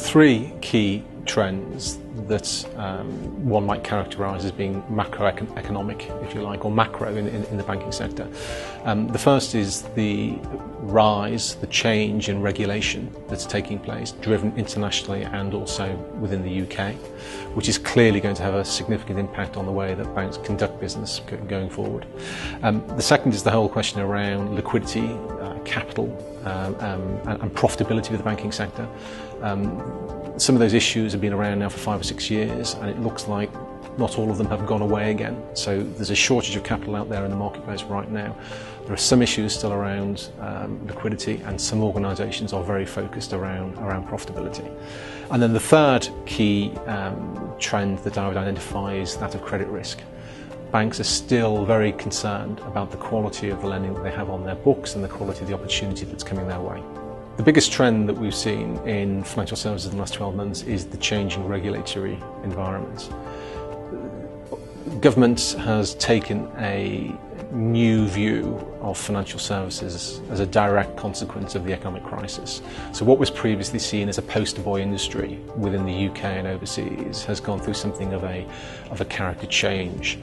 three key trends that one might characterise as being macroeconomic, if you like, or macro in the banking sector. The first is the rise, the change in regulation that's taking place, driven internationally and also within the UK, which is clearly going to have a significant impact on the way that banks conduct business going forward. The second is the whole question around liquidity, capital and profitability of the banking sector. Some of those issues have been around now for 5 or 6 years, and it looks like not all of them have gone away again. So there's a shortage of capital out there in the marketplace right now. There are some issues still around liquidity, and some organisations are very focused around profitability. And then the third key trend that I would identify is that of credit risk. Banks are still very concerned about the quality of the lending that they have on their books and the quality of the opportunity that's coming their way. The biggest trend that we've seen in financial services in the last 12 months is the changing regulatory environment. Government has taken a new view of financial services as a direct consequence of the economic crisis. So what was previously seen as a poster boy industry within the UK and overseas has gone through something of a character change.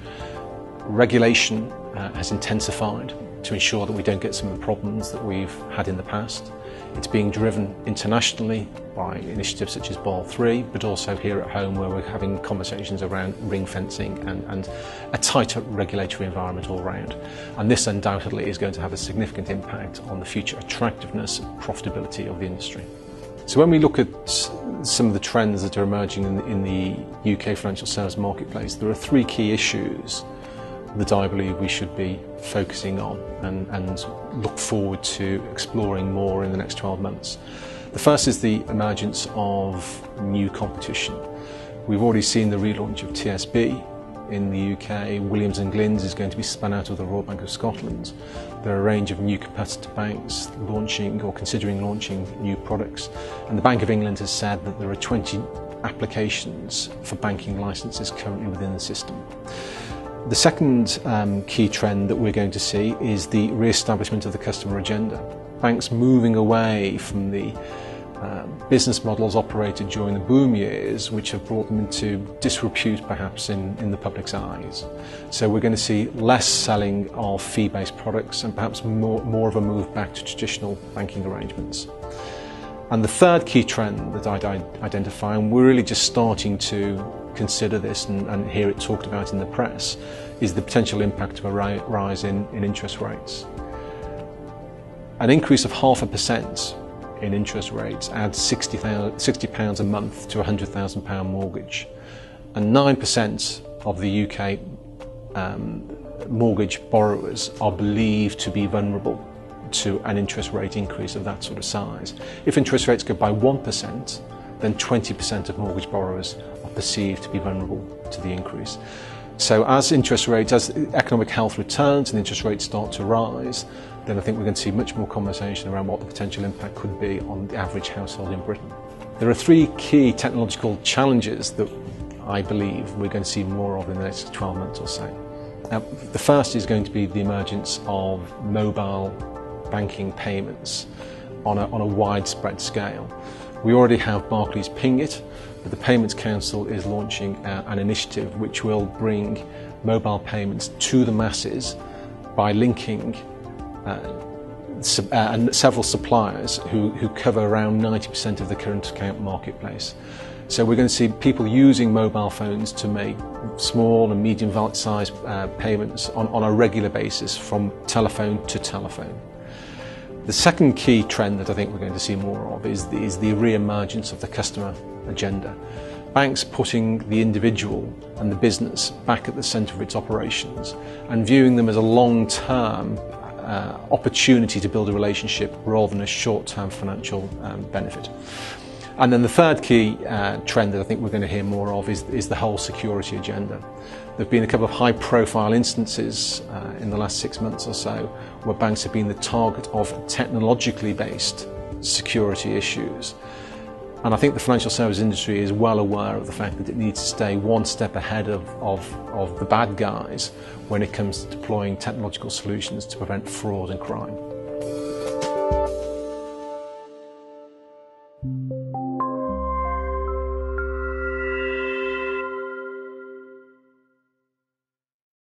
Regulation has intensified to ensure that we don't get some of the problems that we've had in the past. It's being driven internationally by initiatives such as Basel III, but also here at home where we're having conversations around ring fencing and a tighter regulatory environment all round. And this undoubtedly is going to have a significant impact on the future attractiveness and profitability of the industry. So when we look at some of the trends that are emerging in the UK financial service marketplace, there are three key issues that I believe we should be focusing on and look forward to exploring more in the next 12 months. The first is the emergence of new competition. We've already seen the relaunch of TSB in the UK. Williams & Glyn's is going to be spun out of the Royal Bank of Scotland. There are a range of new competitor banks launching or considering launching new products. And the Bank of England has said that there are 20 applications for banking licences currently within the system. The second key trend that we're going to see is the re-establishment of the customer agenda. Banks moving away from the business models operated during the boom years, which have brought them into disrepute perhaps in the public's eyes. So we're going to see less selling of fee-based products and perhaps more of a move back to traditional banking arrangements. And the third key trend that I'd identify, and we're really just starting to consider this and hear it talked about in the press, is the potential impact of a rise in interest rates. An increase of 0.5% in interest rates adds £60 a month to a £100,000 mortgage, and 9% of the UK mortgage borrowers are believed to be vulnerable to an interest rate increase of that sort of size. If interest rates go by 1%, then 20% of mortgage borrowers are perceived to be vulnerable to the increase. So as economic health returns and interest rates start to rise, then I think we're going to see much more conversation around what the potential impact could be on the average household in Britain. There are three key technological challenges that I believe we're going to see more of in the next 12 months or so. Now, the first is going to be the emergence of mobile banking payments on a widespread scale. We already have Barclays Ping It, but the Payments Council is launching an initiative which will bring mobile payments to the masses by linking several suppliers who cover around 90% of the current account marketplace. So we're going to see people using mobile phones to make small and medium sized payments on a regular basis from telephone to telephone. The second key trend that I think we're going to see more of is the re-emergence of the customer agenda. Banks putting the individual and the business back at the centre of its operations and viewing them as a long-term opportunity to build a relationship rather than a short-term financial benefit. And then the third key trend that I think we're going to hear more of is the whole security agenda. There have been a couple of high-profile instances in the last 6 months or so where banks have been the target of technologically based security issues. And I think the financial services industry is well aware of the fact that it needs to stay one step ahead of the bad guys when it comes to deploying technological solutions to prevent fraud and crime.